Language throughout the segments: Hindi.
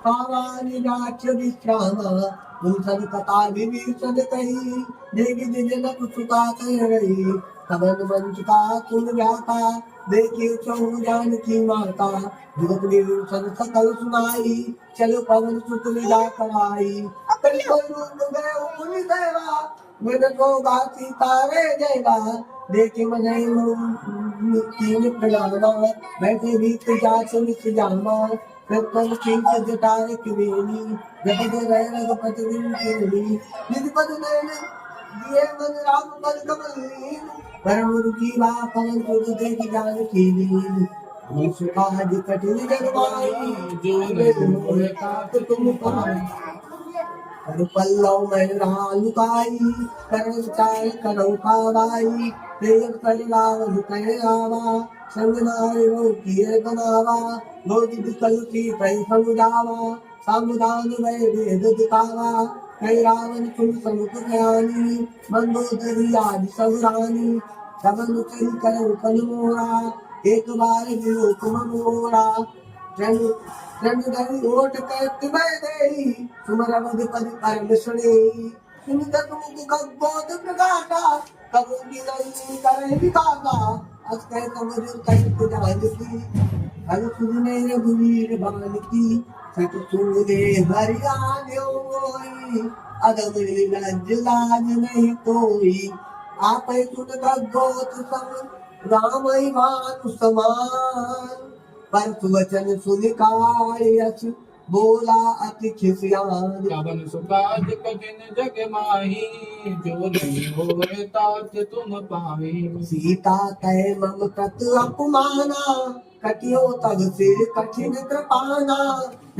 खावा निराच विश्राम गुंसन कथा विभीषण कही देगी जनक सुता कह रही कवन मंच का तुम व्याता देखे चहु जानकी माता जुगत विभीषण सकल सुनाई चलो पवन सुत विदा कराई कलियुग गए मुनि देवा वेद को गाती तारे जयवा देखे मन तीन प्रणामा बैठे भीत जाच नित जामा रत्न सिंह जटार किवेनी जगत रह रघुपति विंचुनी निधि पद नयन दिए मन राम पद कमलीन परम रुचि वा पवन सुत देख जानकी लीन काज कठिन जगमाई जो मोह तात तुम पाई कर पल्लव में लुकाई करण चाल करो कावाई प्रेम कर रावण कह आवा संग नारी रो किए बनावा गोदी विकल की कई समुझावा सामुदान वै वेद दिखावा कई रावण तुम समुख ज्ञानी मंदोदरी आदि सब रानी सबन चल करो कल मोरा एक बार विलोक मोरा रंग धरी ओट कहत मैं देई सुमर अवध पद परम सुने सुन तक मुख गद्गोद प्रकाशा कब की नहीं करे विकासा अस कह कमर कहत जानकी हर सुने रघुवीर बाल की सत सुने हरियाणो अदम लज लाज नहीं कोई आप सुन गद्गोत सम राम भानु समान पर वचन सुनिकायस बोला अति खिसियान श्रवण सुकाज कठिन जग माही जो नहीं होए तात तुम पाही सीता तय मम प्रत अपमाना कटियो तब सिर कठिन कृपाना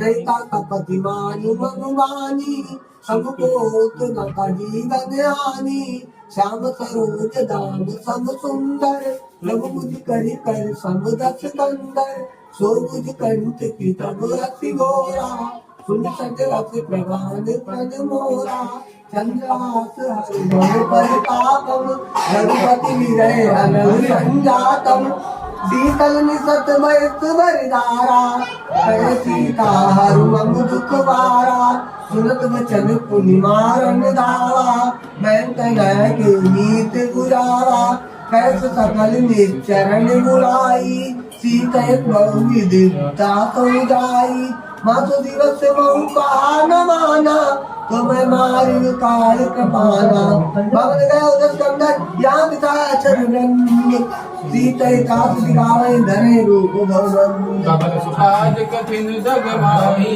नहीं का कपति मानु मनुवानी सबको होत न का जीवन हानि श्याम सरोज दाम सम सुंदर प्रभु मुझ करि कर सम दस कंदर सो मुझ कंठ की तब अति घोरा सुन सक रस प्रवान पद मोरा चंद्रास हरि परितापम रघुपति विरय अनल संजातम शीतल निसत मयत बरदारा कह सीता हरु मम दुख बारा सुनत वचन पुनि मारन दावा मैं तनय के नीत गुजारा कैस सकल निचरण बुलाई सीता बहुविध दातो जाई मासु दिवस बहु कहा न माना तो मैं मारी काल कृपाना भवन गयो दस कंदर याद था चरण सीता कास दिखावे धरे रूप भवन श्रवण सुकाज कठिन जग माही